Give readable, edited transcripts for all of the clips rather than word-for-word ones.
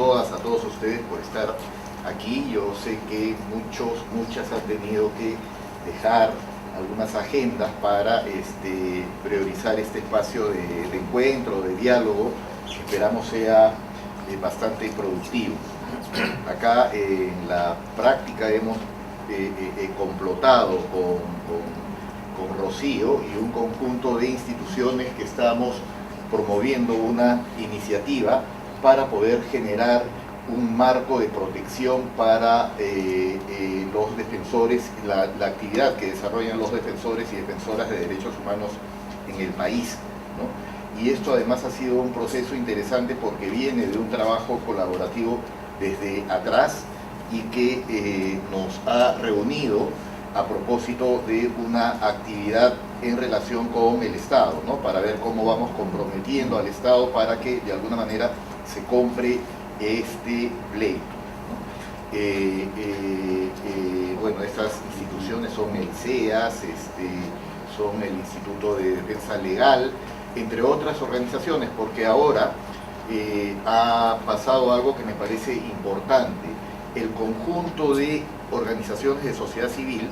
todas, a todos ustedes por estar aquí. Yo sé que muchas han tenido que dejar algunas agendas para priorizar este espacio de encuentro, de diálogo, que esperamos sea bastante productivo. Acá en la práctica hemos complotado con Rocío y un conjunto de instituciones que estamos promoviendo una iniciativa para poder generar un marco de protección para los defensores, la actividad que desarrollan los defensores y defensoras de derechos humanos en el país, ¿no? Y esto además ha sido un proceso interesante porque viene de un trabajo colaborativo desde atrás y que nos ha reunido a propósito de una actividad en relación con el Estado, ¿no? Para ver cómo vamos comprometiendo al Estado para que de alguna manera se compre este pleito, ¿no? Bueno, estas instituciones son el CEAS, son el Instituto de Defensa Legal, entre otras organizaciones, porque ahora ha pasado algo que me parece importante. El conjunto de organizaciones de sociedad civil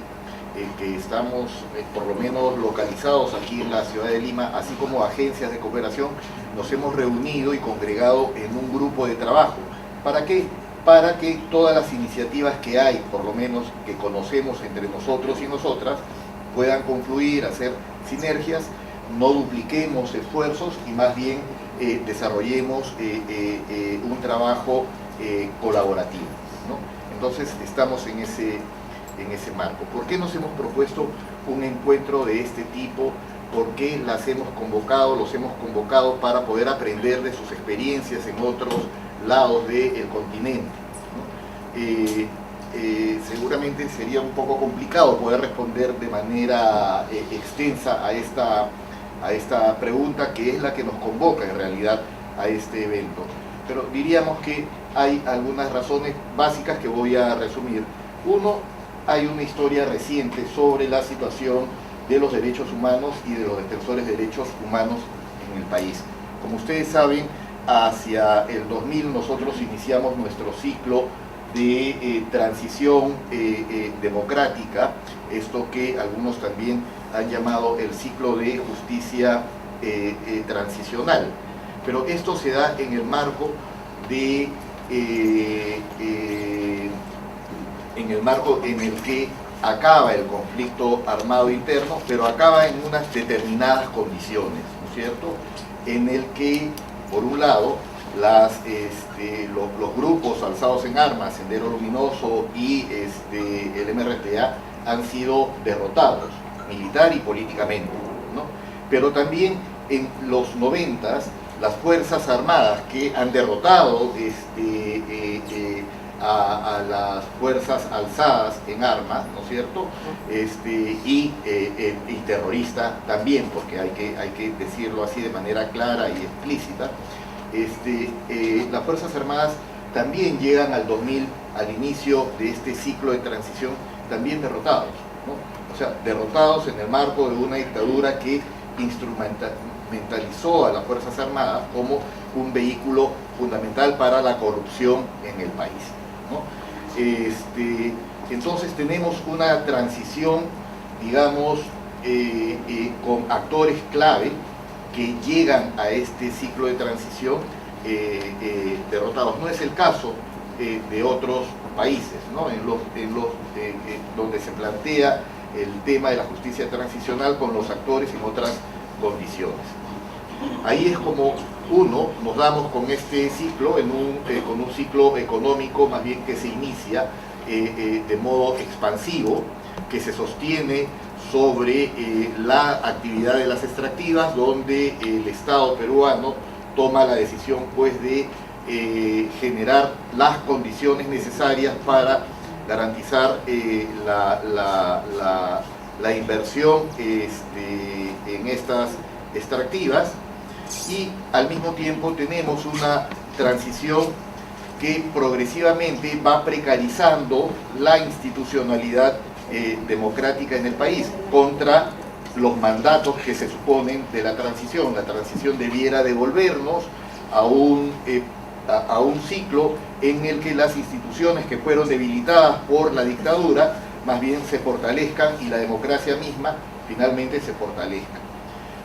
que estamos por lo menos localizados aquí en la ciudad de Lima, así como agencias de cooperación, nos hemos reunido y congregado en un grupo de trabajo. ¿Para qué? Para que todas las iniciativas que hay, por lo menos que conocemos entre nosotros y nosotras, puedan confluir, hacer sinergias, no dupliquemos esfuerzos y más bien desarrollemos un trabajo colaborativo, ¿no? Entonces estamos en ese marco. ¿Por qué nos hemos propuesto un encuentro de este tipo? ¿Por qué los hemos convocado para poder aprender de sus experiencias en otros lados del continente, ¿no? Seguramente sería un poco complicado poder responder de manera extensa a esta pregunta, que es la que nos convoca en realidad a este evento. Pero diríamos que hay algunas razones básicas que voy a resumir. Uno, hay una historia reciente sobre la situación de los derechos humanos y de los defensores de derechos humanos en el país. Como ustedes saben, hacia el 2000 nosotros iniciamos nuestro ciclo de transición democrática, esto que algunos también han llamado el ciclo de justicia transicional. Pero esto se da en el marco de en el que acaba el conflicto armado interno, pero acaba en unas determinadas condiciones, ¿no es cierto? En el que, por un lado, los grupos alzados en armas, Sendero Luminoso y el MRTA, han sido derrotados, militar y políticamente, ¿no? Pero también en los 90s, las Fuerzas Armadas que han derrotado a las fuerzas alzadas en armas, ¿no es cierto? Y terrorista también, porque hay que decirlo así de manera clara y explícita. Las Fuerzas Armadas también llegan al 2000, al inicio de este ciclo de transición, también derrotados, ¿no? O sea, derrotados en el marco de una dictadura que instrumentalizó a las Fuerzas Armadas como un vehículo fundamental para la corrupción en el país, ¿no? Entonces tenemos una transición, digamos, con actores clave que llegan a este ciclo de transición derrotados. No es el caso de otros países, ¿no? Donde se plantea el tema de la justicia transicional con los actores en otras condiciones. Ahí es como nos damos con este ciclo, con un ciclo económico más bien que se inicia de modo expansivo, que se sostiene sobre la actividad de las extractivas, donde el Estado peruano toma la decisión pues de generar las condiciones necesarias para garantizar la inversión en estas extractivas, y al mismo tiempo tenemos una transición que progresivamente va precarizando la institucionalidad democrática en el país contra los mandatos que se suponen de la transición. La transición debiera devolvernos a un a un ciclo en el que las instituciones que fueron debilitadas por la dictadura más bien se fortalezcan y la democracia misma finalmente se fortalezca.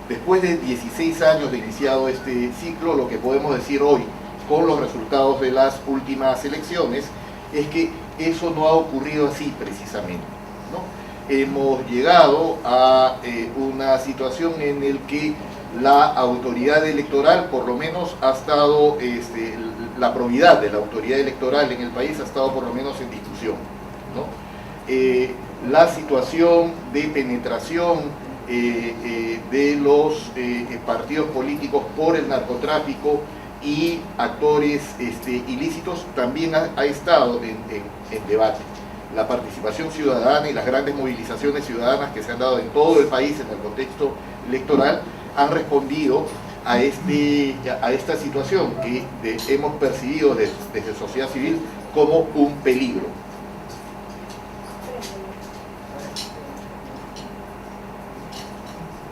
Después de 16 años de iniciado este ciclo, lo que podemos decir hoy con los resultados de las últimas elecciones es que eso no ha ocurrido así precisamente, ¿no? Hemos llegado a una situación en la que la autoridad electoral, por lo menos, ha estado, la probidad de la autoridad electoral en el país ha estado por lo menos en discusión, ¿no? La situación de penetración de los partidos políticos por el narcotráfico y actores ilícitos también ha estado en debate. La participación ciudadana y las grandes movilizaciones ciudadanas que se han dado en todo el país en el contexto electoral han respondido a esta situación que hemos percibido desde sociedad civil como un peligro.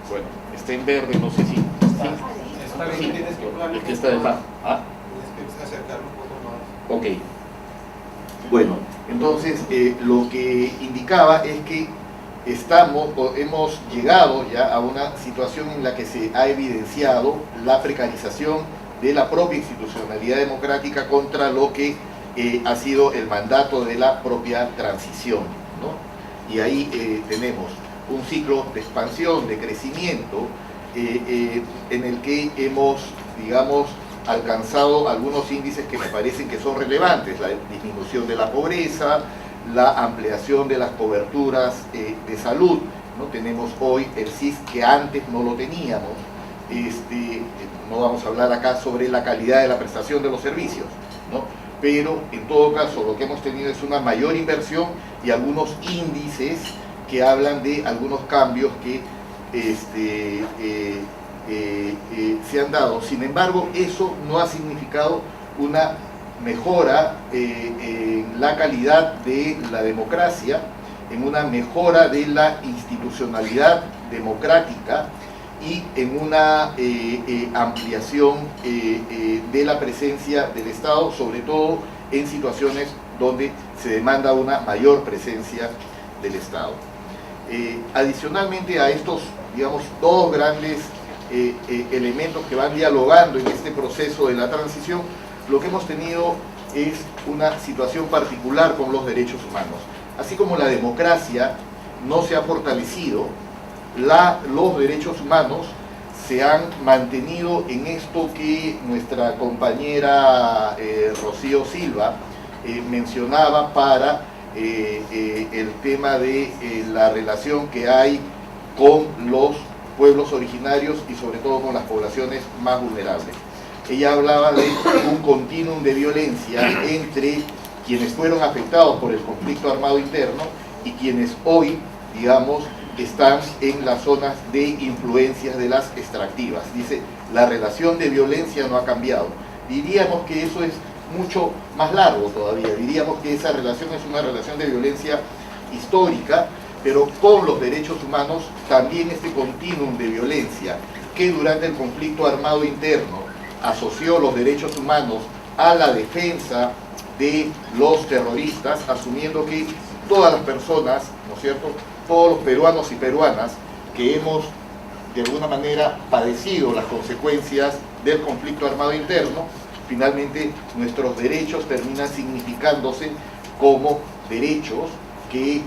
Bueno, está en verde, no sé si... Está bien, tienes que hablar. Es que está de más. ¿Ah? Tienes que acercarlo un poco más. Ok. Bueno, entonces lo que indicaba es que hemos llegado ya a una situación en la que se ha evidenciado la precarización de la propia institucionalidad democrática contra lo que ha sido el mandato de la propia transición, ¿no? Y ahí tenemos un ciclo de expansión, de crecimiento, en el que hemos, digamos, alcanzado algunos índices que me parecen que son relevantes: la disminución de la pobreza, la ampliación de las coberturas de salud, ¿no? Tenemos hoy el SIS que antes no lo teníamos. No vamos a hablar acá sobre la calidad de la prestación de los servicios, ¿no? Pero en todo caso lo que hemos tenido es una mayor inversión y algunos índices que hablan de algunos cambios que se han dado. Sin embargo, eso no ha significado una mejora en la calidad de la democracia, en una mejora de la institucionalidad democrática y en una ampliación de la presencia del Estado, sobre todo en situaciones donde se demanda una mayor presencia del Estado. Adicionalmente a estos, digamos, dos grandes elementos que van dialogando en este proceso de la transición, lo que hemos tenido es una situación particular con los derechos humanos. Así como la democracia no se ha fortalecido, los derechos humanos se han mantenido en esto que nuestra compañera Rocío Silva mencionaba para el tema de la relación que hay con los pueblos originarios y sobre todo con las poblaciones más vulnerables. Ella hablaba de un continuum de violencia entre quienes fueron afectados por el conflicto armado interno y quienes hoy, digamos, están en las zonas de influencias de las extractivas. Dice, la relación de violencia no ha cambiado. Diríamos que eso es mucho más largo todavía, diríamos que esa relación es una relación de violencia histórica, pero con los derechos humanos también este continuum de violencia que durante el conflicto armado interno asoció los derechos humanos a la defensa de los terroristas, asumiendo que todas las personas, ¿no es cierto?, todos los peruanos y peruanas que hemos de alguna manera padecido las consecuencias del conflicto armado interno, finalmente nuestros derechos terminan significándose como derechos que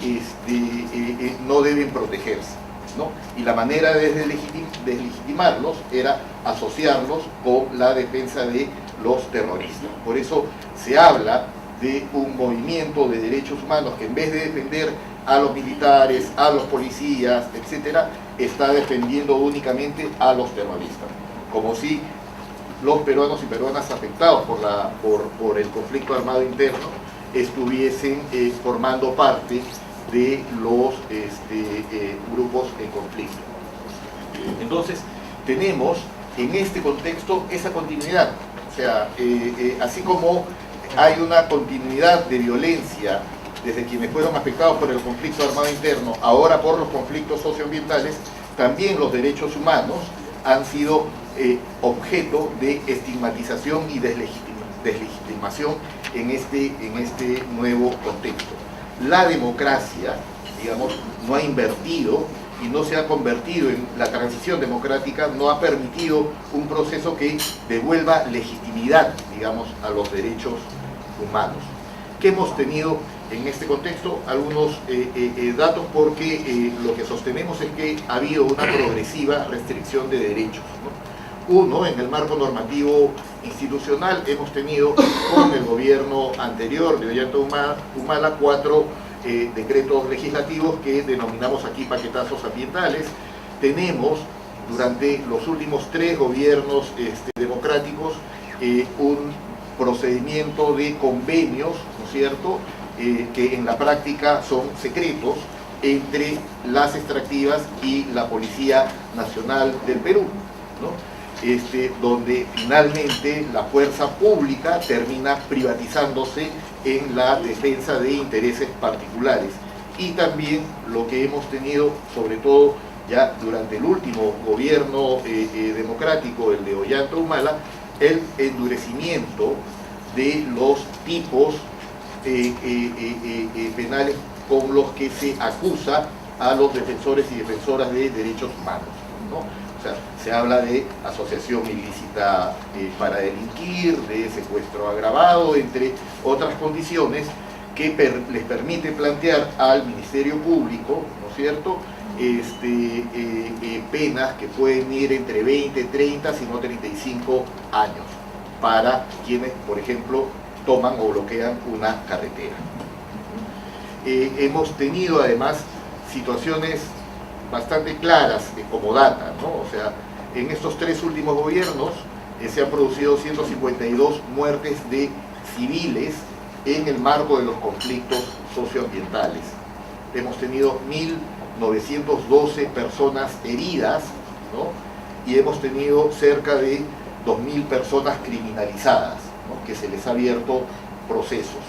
no deben protegerse, ¿no? Y la manera de deslegitimarlos era asociarlos con la defensa de los terroristas. Por eso se habla de un movimiento de derechos humanos que en vez de defender a los militares, a los policías, etcétera, está defendiendo únicamente a los terroristas, como si los peruanos y peruanas afectados por el conflicto armado interno estuviesen formando parte de los grupos en conflicto. Entonces, tenemos en este contexto esa continuidad, o sea, así como hay una continuidad de violencia desde quienes fueron afectados por el conflicto armado interno, ahora por los conflictos socioambientales, también los derechos humanos han sido objeto de estigmatización y deslegitimación en este nuevo contexto. La democracia, digamos, no ha invertido y no se ha convertido en la transición democrática, no ha permitido un proceso que devuelva legitimidad, digamos, a los derechos humanos. ¿Qué hemos tenido en este contexto? Algunos datos, porque lo que sostenemos es que ha habido una progresiva restricción de derechos, ¿no? Uno, en el marco normativo institucional, hemos tenido con el gobierno anterior de Ollanta Humala 4 decretos legislativos que denominamos aquí paquetazos ambientales. Tenemos durante los últimos 3 gobiernos democráticos un procedimiento de convenios, ¿no es cierto?, que en la práctica son secretos entre las extractivas y la Policía Nacional del Perú, ¿no? Donde finalmente la fuerza pública termina privatizándose en la defensa de intereses particulares. Y también lo que hemos tenido, sobre todo ya durante el último gobierno democrático, el de Ollanta Humala, el endurecimiento de los tipos penales con los que se acusa a los defensores y defensoras de derechos humanos, ¿no? O sea, se habla de asociación ilícita para delinquir, de secuestro agravado, entre otras condiciones que les permite plantear al Ministerio Público, ¿no es cierto?, penas que pueden ir entre 20, 30, sino 35 años para quienes, por ejemplo, toman o bloquean una carretera. Hemos tenido además situaciones bastante claras como data, ¿no? O sea, en estos 3 últimos gobiernos se han producido 152 muertes de civiles en el marco de los conflictos socioambientales. Hemos tenido 1.912 personas heridas, ¿no? Y hemos tenido cerca de 2.000 personas criminalizadas, ¿no?, que se les ha abierto procesos.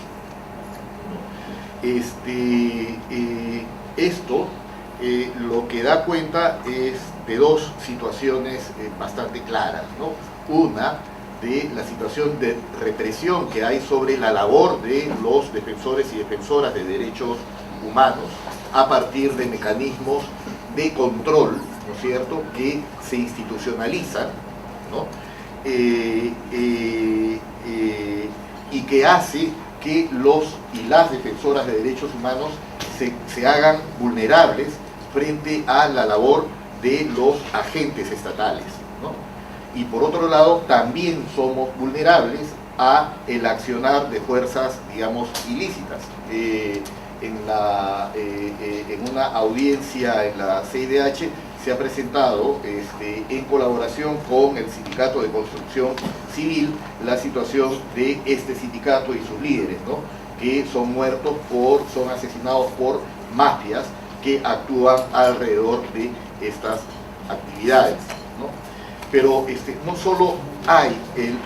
Esto lo que da cuenta es de 2 situaciones bastante claras, ¿no? Una, de la situación de represión que hay sobre la labor de los defensores y defensoras de derechos humanos a partir de mecanismos de control, ¿no es cierto?, que se institucionalizan, ¿no?, y que hace que los y las defensoras de derechos humanos se hagan vulnerables frente a la labor de los agentes estatales, ¿no? Y por otro lado, también somos vulnerables a el accionar de fuerzas, digamos, ilícitas. En una audiencia en la CIDH se ha presentado en colaboración con el Sindicato de Construcción Civil la situación de este sindicato y sus líderes, ¿no?, que son son asesinados por mafias que actúan alrededor de estas actividades, ¿no? Pero no solo hay el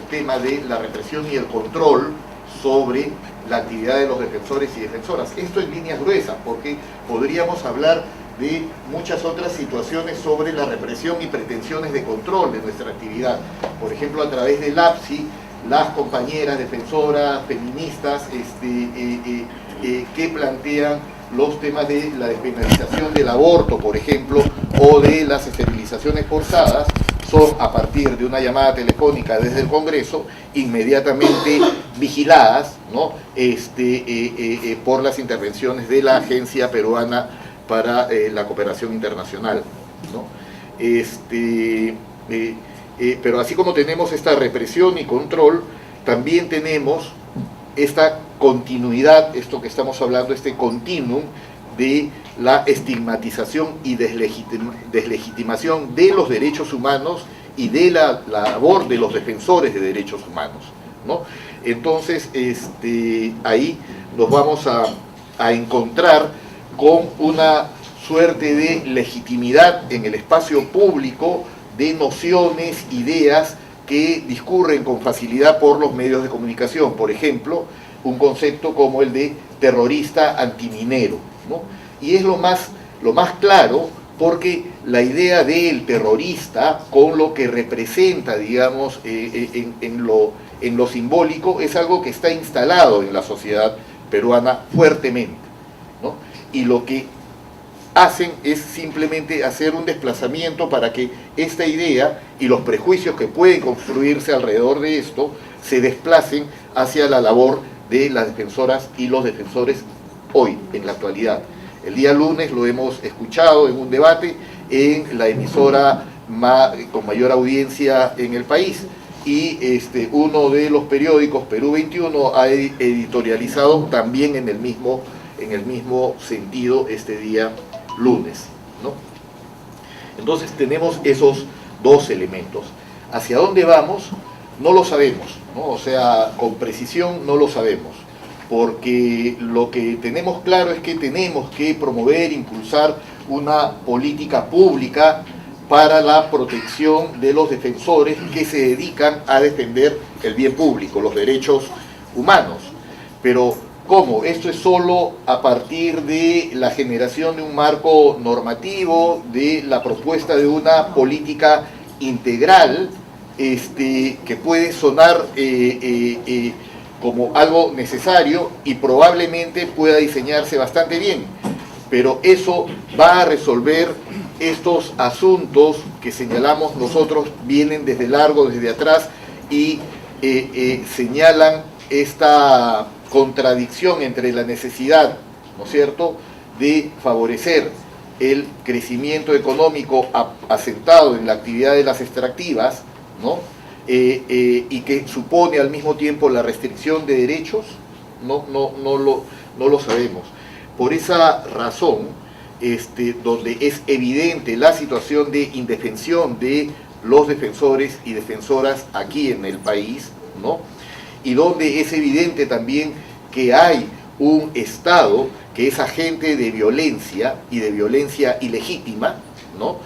tema de la represión y el control sobre la actividad de los defensores y defensoras. Esto en líneas gruesas, porque podríamos hablar de muchas otras situaciones sobre la represión y pretensiones de control de nuestra actividad. Por ejemplo, a través del APSI, las compañeras defensoras, feministas, que plantean los temas de la despenalización del aborto, por ejemplo, o de las esterilizaciones forzadas, son, a partir de una llamada telefónica desde el Congreso, inmediatamente vigiladas, ¿no?, por las intervenciones de la Agencia Peruana para la Cooperación Internacional, ¿no? Pero así como tenemos esta represión y control, también tenemos esta continuidad, esto que estamos hablando, este continuum de la estigmatización y deslegitimación de los derechos humanos y de la labor de los defensores de derechos humanos, ¿no? Entonces, ahí nos vamos a encontrar con una suerte de legitimidad en el espacio público de nociones, ideas que discurren con facilidad por los medios de comunicación. Por ejemplo, un concepto como el de terrorista antiminero, ¿no? Y es lo más claro porque la idea del terrorista, con lo que representa, digamos, en lo simbólico, es algo que está instalado en la sociedad peruana fuertemente, ¿no? Y lo que hacen es simplemente hacer un desplazamiento para que esta idea y los prejuicios que pueden construirse alrededor de esto se desplacen hacia la labor de las defensoras y los defensores hoy, en la actualidad. El día lunes lo hemos escuchado en un debate en la emisora con mayor audiencia en el país, y uno de los periódicos, Perú 21, ha editorializado también en el mismo sentido este día lunes, ¿no? Entonces tenemos esos dos elementos. ¿Hacia dónde vamos? No lo sabemos, ¿no? O sea, con precisión no lo sabemos, porque lo que tenemos claro es que tenemos que promover, impulsar una política pública para la protección de los defensores que se dedican a defender el bien público, los derechos humanos. Pero ¿cómo? Esto es solo a partir de la generación de un marco normativo, de la propuesta de una política integral, que puede sonar como algo necesario y probablemente pueda diseñarse bastante bien, pero eso va a resolver estos asuntos que señalamos nosotros, vienen desde largo, desde atrás, y señalan esta contradicción entre la necesidad, ¿no es cierto?, de favorecer el crecimiento económico asentado en la actividad de las extractivas, ¿no?, y que supone al mismo tiempo la restricción de derechos. No lo sabemos. Por esa razón, donde es evidente la situación de indefensión de los defensores y defensoras aquí en el país, ¿no?, y donde es evidente también que hay un Estado que es agente de violencia y de violencia ilegítima, ¿no?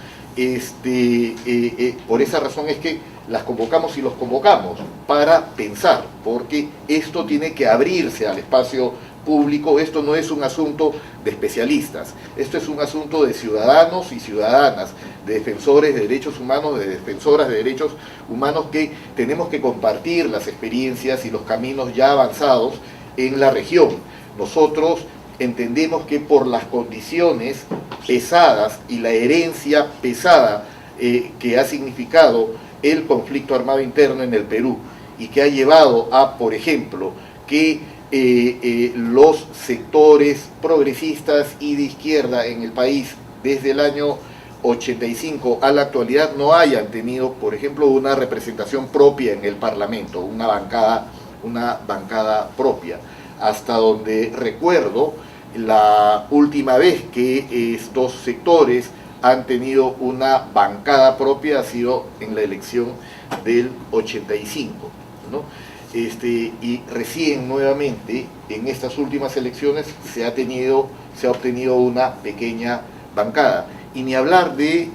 Por esa razón es que las convocamos y los convocamos para pensar, porque esto tiene que abrirse al espacio público. Esto no es un asunto de especialistas, esto es un asunto de ciudadanos y ciudadanas, de defensores de derechos humanos, de defensoras de derechos humanos, que tenemos que compartir las experiencias y los caminos ya avanzados en la región. Nosotros entendemos que por las condiciones pesadas y la herencia pesada que ha significado el conflicto armado interno en el Perú, y que ha llevado a, por ejemplo, que los sectores progresistas y de izquierda en el país desde el año 85 a la actualidad no hayan tenido, por ejemplo, una representación propia en el Parlamento, una bancada propia. Hasta donde recuerdo, la última vez que estos sectores han tenido una bancada propia ha sido en la elección del 85, ¿no? Y recién nuevamente en estas últimas elecciones se ha obtenido una pequeña bancada, y ni hablar de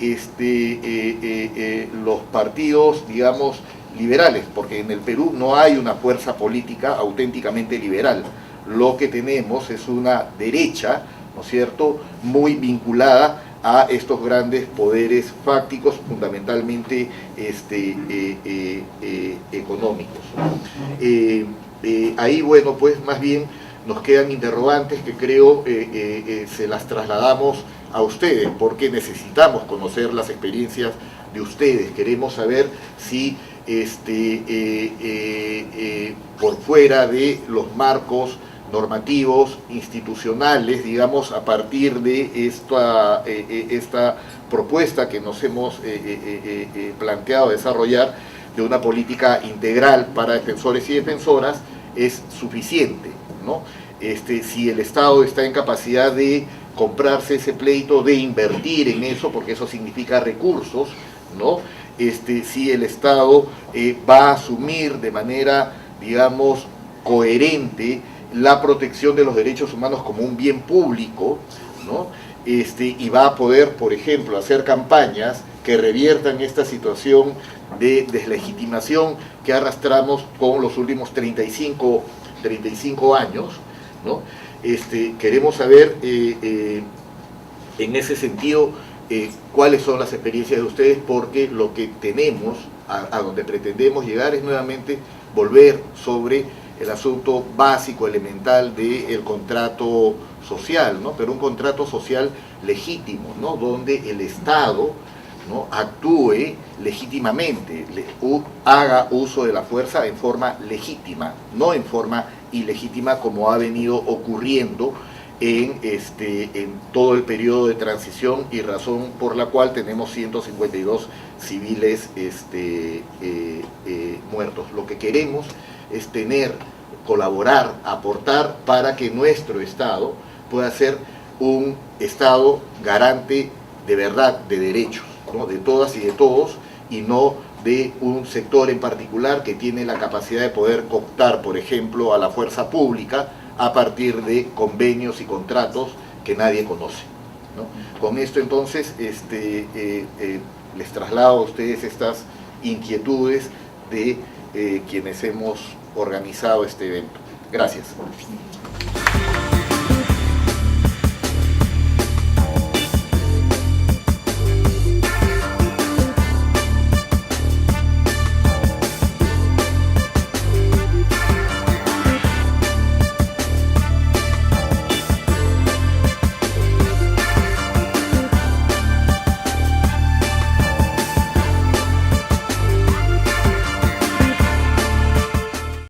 los partidos, digamos, liberales, porque en el Perú no hay una fuerza política auténticamente liberal. Lo que tenemos es una derecha, ¿no es cierto?, muy vinculada a estos grandes poderes fácticos, fundamentalmente económicos. Ahí, bueno, pues más bien nos quedan interrogantes que creo se las trasladamos a ustedes, porque necesitamos conocer las experiencias de ustedes. Queremos saber si por fuera de los marcos normativos, institucionales, digamos, a partir de esta propuesta que nos hemos planteado desarrollar, de una política integral para defensores y defensoras, es suficiente, ¿no? Si el Estado está en capacidad de comprarse ese pleito, de invertir en eso, porque eso significa recursos, ¿no? Si el Estado va a asumir de manera, digamos, coherente la protección de los derechos humanos como un bien público, ¿no? Y va a poder, por ejemplo, hacer campañas que reviertan esta situación de deslegitimación que arrastramos con los últimos 35 años, ¿no? Queremos saber, en ese sentido, cuáles son las experiencias de ustedes, porque lo que tenemos, a donde pretendemos llegar, es nuevamente volver sobre el asunto básico, elemental del contrato social, ¿no? Pero un contrato social legítimo, ¿no? Donde el Estado, ¿no?, actúe legítimamente, haga uso de la fuerza en forma legítima, no en forma ilegítima como ha venido ocurriendo en todo el periodo de transición, y razón por la cual tenemos 152 civiles muertos. Lo que queremos es colaborar, aportar para que nuestro Estado pueda ser un Estado garante de verdad, de derechos, ¿no?, de todas y de todos, y no de un sector en particular que tiene la capacidad de poder cooptar, por ejemplo, a la fuerza pública a partir de convenios y contratos que nadie conoce, ¿no? Con esto entonces les traslado a ustedes estas inquietudes de quienes hemos organizado este evento. Gracias.